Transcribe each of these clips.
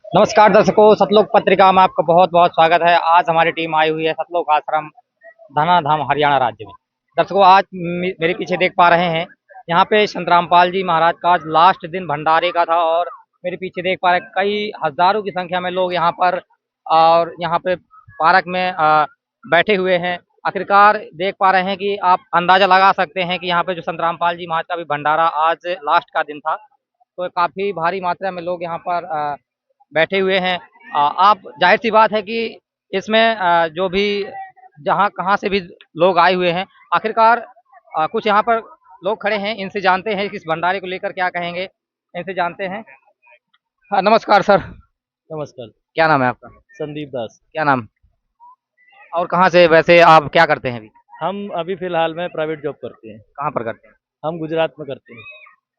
नमस्कार दर्शकों, सतलोक पत्रिका में आपका बहुत बहुत स्वागत है। आज हमारी टीम आई हुई है सतलोक आश्रम, धनाधाम, हरियाणा राज्य में। दर्शकों, आज मेरे पीछे देख पा रहे हैं, यहाँ पे संत रामपाल जी महाराज का आज लास्ट दिन भंडारे का था और मेरे पीछे देख पा रहे हैं कई हजारों की संख्या में लोग यहाँ पर और यहाँ पे पार्क में बैठे हुए हैं। आखिरकार देख पा रहे हैं कि आप अंदाजा लगा सकते हैं कि यहाँ पे जो संत रामपाल जी महाराज का भी भंडारा आज लास्ट का दिन था, तो काफी भारी मात्रा में लोग यहाँ पर बैठे हुए हैं। आप जाहिर सी बात है कि इसमें जो भी जहाँ कहाँ से भी लोग आए हुए हैं, आखिरकार कुछ यहाँ पर लोग खड़े हैं, इनसे जानते हैं कि इस भंडारे को लेकर क्या कहेंगे, इनसे जानते हैं। हाँ, नमस्कार सर। नमस्कार। क्या नाम है आपका? संदीप दास। क्या नाम? और कहाँ से वैसे आप क्या करते हैं अभी? हम अभी फ़िलहाल में प्राइवेट जॉब करते हैं। कहाँ पर करते हैं? हम गुजरात में करते हैं।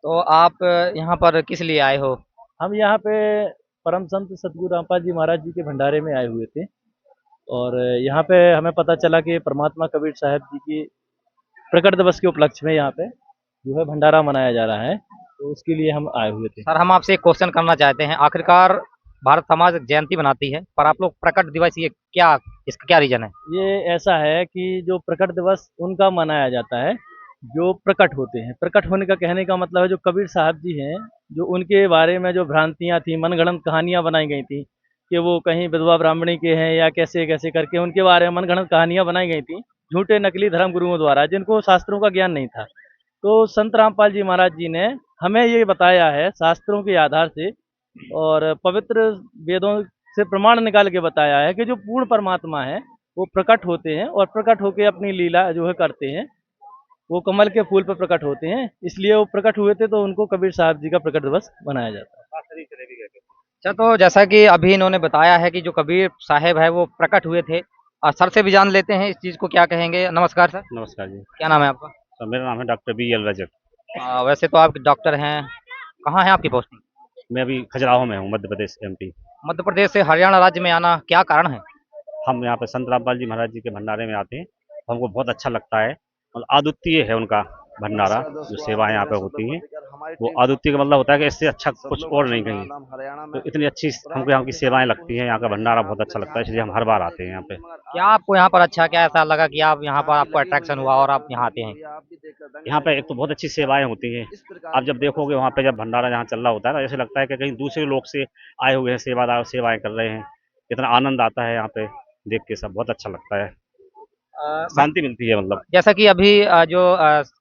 तो आप यहाँ पर किस लिए आए हो? हम यहाँ पे परम संत सतगुरु रामपाल जी महाराज जी के भंडारे में आए हुए थे और यहाँ पे हमें पता चला कि परमात्मा कबीर साहब जी की प्रकट दिवस के उपलक्ष्य में यहाँ पे जो है भंडारा मनाया जा रहा है, तो उसके लिए हम आए हुए थे। सर, हम आपसे एक क्वेश्चन करना चाहते हैं। आखिरकार भारत समाज एक जयंती मनाती है, पर आप लोग प्रकट दिवस, ये क्या, इसका क्या रीजन है? ये ऐसा है कि जो प्रकट दिवस उनका मनाया जाता है जो प्रकट होते हैं। प्रकट होने का कहने का मतलब है जो कबीर साहब जी हैं, जो उनके बारे में जो भ्रांतियाँ थी, मनगढ़ंत कहानियाँ बनाई गई थी कि वो कहीं विधवा ब्राह्मणी के हैं या कैसे-कैसे करके उनके बारे में मनगढ़ंत कहानियाँ बनाई गई थी, झूठे नकली धर्म गुरुओं द्वारा, जिनको शास्त्रों का ज्ञान नहीं था। तो संत रामपाल जी महाराज जी ने हमें ये बताया है शास्त्रों के आधार से और पवित्र वेदों से प्रमाण निकाल के बताया है कि जो पूर्ण परमात्मा है, वो प्रकट होते हैं और प्रकट होके अपनी लीला जो है करते हैं। वो कमल के फूल पर प्रकट होते हैं, इसलिए वो प्रकट हुए थे तो उनको कबीर साहब जी का प्रकट दिवस मनाया जाता है। अच्छा, तो जैसा कि अभी इन्होंने बताया है कि जो कबीर साहब है वो प्रकट हुए थे, सर से भी जान लेते हैं इस चीज़ को क्या कहेंगे। नमस्कार सर। नमस्कार जी। क्या नाम है आपका? मेरा नाम है डॉक्टर बी.एल. रजक। वैसे तो आप डॉक्टर हैं, कहाँ है आपकी पोस्टिंग? मैं अभी खजुराहो में हूँ, मध्य प्रदेश, एमपी। मध्य प्रदेश से हरियाणा राज्य में आना क्या कारण है? हम यहाँ पे संत रामपाल जी महाराज जी के भंडारे में आते हैं, तो हमको बहुत अच्छा लगता है और अद्वितीय है उनका भंडारा, जो सेवाएँ यहाँ पे होती हैं, वो अद्वितीय का मतलब होता है कि इससे अच्छा कुछ और नहीं कहीं। तो इतनी अच्छी हमको यहाँ की सेवाएँ लगती हैं, यहाँ का भंडारा बहुत अच्छा लगता है, इसलिए हम हर बार आते हैं यहाँ पे। क्या आपको यहाँ पर अच्छा, क्या ऐसा लगा कि आप यहाँ पर आपको अट्रैक्शन हुआ और आप यहाँ आते हैं? यहाँ पे एक तो बहुत अच्छी सेवाएँ होती हैं। आप जब देखोगे वहाँ पे जब भंडारा जहाँ चल रहा होता है ना, ऐसे लगता है कि कहीं दूसरे लोग से आए हुए हैं, सेवादार सेवाएँ कर रहे हैं। इतना आनंद आता है यहाँ पे देख के, सब बहुत अच्छा लगता है। शांति मिलती है मतलब। जैसा कि अभी जो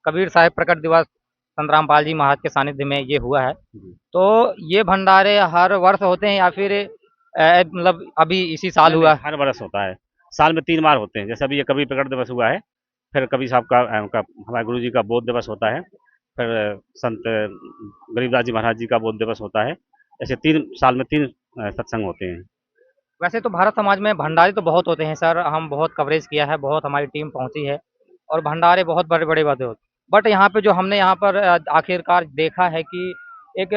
कबीर साहिब प्रकट दिवस संत रामपाल जी महाराज के सानिध्य में ये हुआ है, जी। तो ये भंडारे हर वर्ष होते हैं या फिर मतलब अभी इसी साल नहीं, हुआ नहीं, है? हर बरस होता है। साल में 3 बार होते हैं। जैसे अभी ये कबीर प्रकट दिवस हुआ है, फिर कबीर साहब का उनका हमारे गुरु जी का बोध दिवस होता है, फिर संत गरीबदास जी महाराज जी का बोध दिवस होता है। ऐसे 3 साल में 3 सत्संग होते हैं। वैसे तो भारत समाज में भंडारे तो बहुत होते हैं सर, हम बहुत कवरेज किया है, बहुत हमारी टीम पहुंची है और भंडारे बहुत बड़े-बड़े बातें होते हैं। बट यहाँ पे जो हमने यहाँ पर आखिरकार देखा है कि एक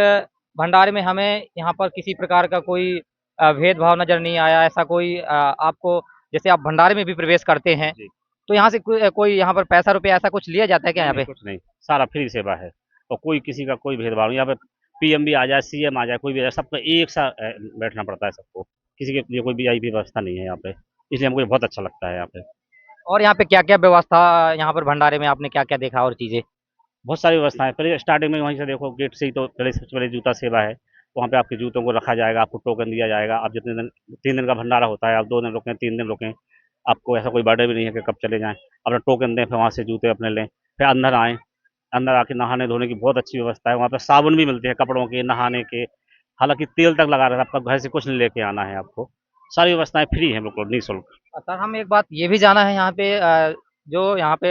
भंडारे में हमें यहाँ पर किसी प्रकार का कोई भेदभाव नज़र नहीं आया। ऐसा कोई आपको, जैसे आप भंडारे में भी प्रवेश करते हैं, जी। तो यहाँ से कोई यहाँ पर पैसा रुपया ऐसा कुछ लिया जाता है क्या नहीं, यहाँ नहीं, पे? कुछ नहीं। सारा फ्री सेवा है और कोई किसी का कोई भेदभाव नहीं। यहाँ पे पीएम भी आ जाए, सीएम आ जाए, कोई भी आ जाए, सबको एक साथ बैठना पड़ता है सबको। किसी के लिए कोई वीआईपी व्यवस्था नहीं है यहाँ पे। इसलिए हमको ये बहुत अच्छा लगता है यहाँ पे। और यहाँ पे क्या-क्या व्यवस्था, यहाँ पर भंडारे में आपने क्या-क्या देखा और चीज़ें? बहुत सारी व्यवस्थाएँ, पहले स्टार्टिंग में वहीं से देखो, गेट से ही तो पहले सबसे पहले जूता सेवा है। वहाँ पे आपके जूतों को रखा जाएगा, आपको टोकन दिया जाएगा। आप जितने दिन, 3 दिन का भंडारा होता है, आप 2 दिन रुकें, 3 दिन रुकें, आपको ऐसा कोई बर्डन भी नहीं है कि कब चले जाएँ। अपना टोकन दें, फिर वहाँ से जूते अपने लें, फिर अंदर आएँ। अंदर आके नहाने-धोने की बहुत अच्छी व्यवस्था है। वहाँ पे साबुन भी मिलते हैं कपड़ों के, नहाने के। हालाँकि तेल तक लगा रहता है, आपका घर से कुछ नहीं लेके आना है आपको। सारी व्यवस्थाएँ फ्री हैं बिल्कुल निःशुल्क। सर, हम एक बात ये भी जाना है यहाँ पे जो यहाँ पे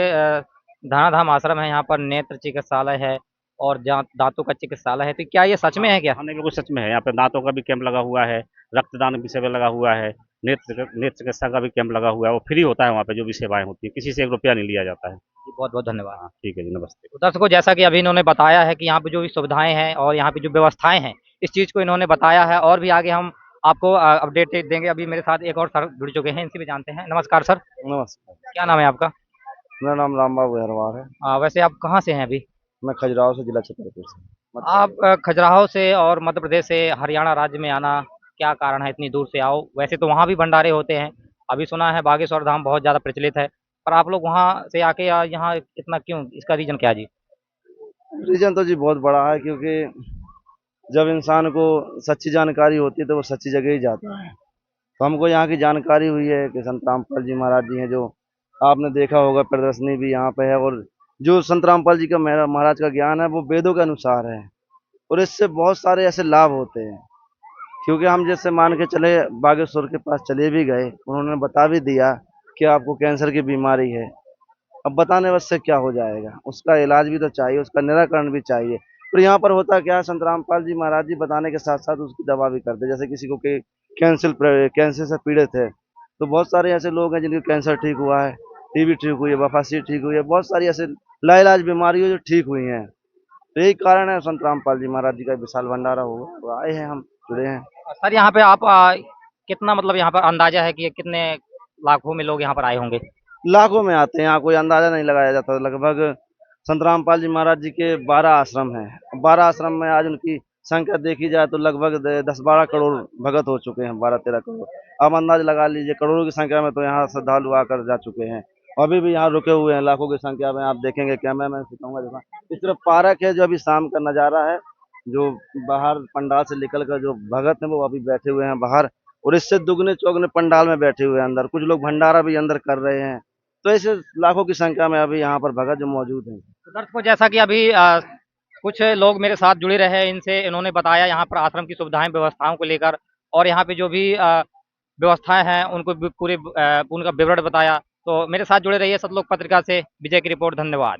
धनाधाम आश्रम है, यहाँ पर नेत्र चिकित्सालय है और दांतों का चिकित्सालय है, तो क्या ये सच में हाँ, है क्या? हाँ, नहीं बिल्कुल सच में है। यहाँ पे दाँतों का भी कैंप लगा हुआ है, रक्तदान भी शिविर लगा हुआ है, नेत्र चिकित्सा का भी कैंप लगा हुआ है। वो फ्री होता है वहाँ पे जो भी सेवाएँ होती हैं, किसी से 1 रुपया नहीं लिया जाता है। जी, बहुत-बहुत धन्यवाद। हाँ, ठीक है जी, नमस्ते। तो दर्शकों, जैसा कि अभी इन्होंने बताया है कि यहाँ पे जो भी सुविधाएँ हैं और यहाँ पे जो व्यवस्थाएँ हैं, इस चीज़ को इन्होंने बताया है और भी आगे हम आपको अपडेट देंगे। अभी मेरे साथ एक और सर जुड़ चुके हैं, इनसे भी जानते हैं। नमस्कार सर। नमस्कार। क्या नाम है आपका? मेरा नाम राम बाबू अहरवार है। वैसे आप कहाँ से हैं अभी? मैं खजुराहो से, जिला छतरपुर से। मध्य आप प्रदेश। खजुराहो से और मध्य प्रदेश से हरियाणा राज्य में आना क्या कारण है इतनी दूर से आओ? वैसे तो वहाँ भी भंडारे होते हैं, अभी सुना है बागेश्वर धाम बहुत ज़्यादा प्रचलित है, पर आप लोग वहाँ से आके यहाँ इतना क्यों? इसका रीज़न क्या है जी? रीजन तो जी बहुत बड़ा है, क्योंकि जब इंसान को सच्ची जानकारी होती है तो वो सच्ची जगह ही जाता है। तो हमको यहाँ की जानकारी हुई है कि संत रामपाल जी महाराज जी हैं, जो आपने देखा होगा प्रदर्शनी भी यहाँ पे है। और जो संत रामपाल जी का महाराज का ज्ञान है वो वेदों के अनुसार है, और इससे बहुत सारे ऐसे लाभ होते हैं। क्योंकि हम जैसे मान के चले बागेश्वर के पास चले भी गए, उन्होंने बता भी दिया कि आपको कैंसर की बीमारी है। अब बताने बस से क्या हो जाएगा, उसका इलाज भी तो चाहिए, उसका निराकरण भी चाहिए। पर यहाँ पर होता क्या है, संत रामपाल जी महाराज जी बताने के साथ साथ उसकी दवा भी करते हैं। जैसे किसी को कैंसर से पीड़ित है, तो बहुत सारे ऐसे लोग हैं जिनके कैंसर ठीक हुआ है, टीबी ठीक हुई है, बवासीर ठीक हुई है, बहुत सारी ऐसे लाइलाज बीमारियां जो ठीक हुई हैं। तो यही कारण है संत रामपाल जी महाराज जी का विशाल भंडारा हुआ, तो आए हैं, हम जुड़े हैं। सर यहाँ पे आप कितना मतलब यहाँ पर अंदाज़ा है कि ये कितने लाखों में लोग यहाँ पर आए होंगे? लाखों में आते हैं, यहाँ कोई अंदाजा नहीं लगाया जाता। लगभग संत रामपाल जी महाराज जी के 12 आश्रम हैं। 12 आश्रम में आज उनकी संख्या देखी जाए तो लगभग 10-12 करोड़ भगत हो चुके हैं, 12-13 करोड़। अब अंदाज लगा लीजिए, करोड़ों की संख्या में तो यहाँ श्रद्धालु आकर जा चुके हैं। अभी भी यहाँ रुके हुए हैं लाखों की संख्या में। आप देखेंगे, कैमरा मैन से कहूँगा देखा, इस तरफ पार्क है जो अभी शाम का नज़ारा है, जो बाहर पंडाल से निकल कर जो भगत हैं वो अभी बैठे हुए हैं बाहर, और इससे दुगने चौगने पंडाल में बैठे हुए हैं अंदर। कुछ लोग भंडारा भी अंदर कर रहे हैं। तो ऐसे लाखों की संख्या में अभी यहाँ पर भगत जो मौजूद हैं। तो दर्शकों जैसा कि अभी कुछ लोग मेरे साथ जुड़े रहे, इनसे इन्होंने बताया यहाँ पर आश्रम की सुविधाएं व्यवस्थाओं को लेकर, और यहाँ पे जो भी व्यवस्थाएं हैं उनको भी पूरे उनका विवरण बताया। तो मेरे साथ जुड़े रहिए सतलोक पत्रिका से। विजय की रिपोर्ट, धन्यवाद।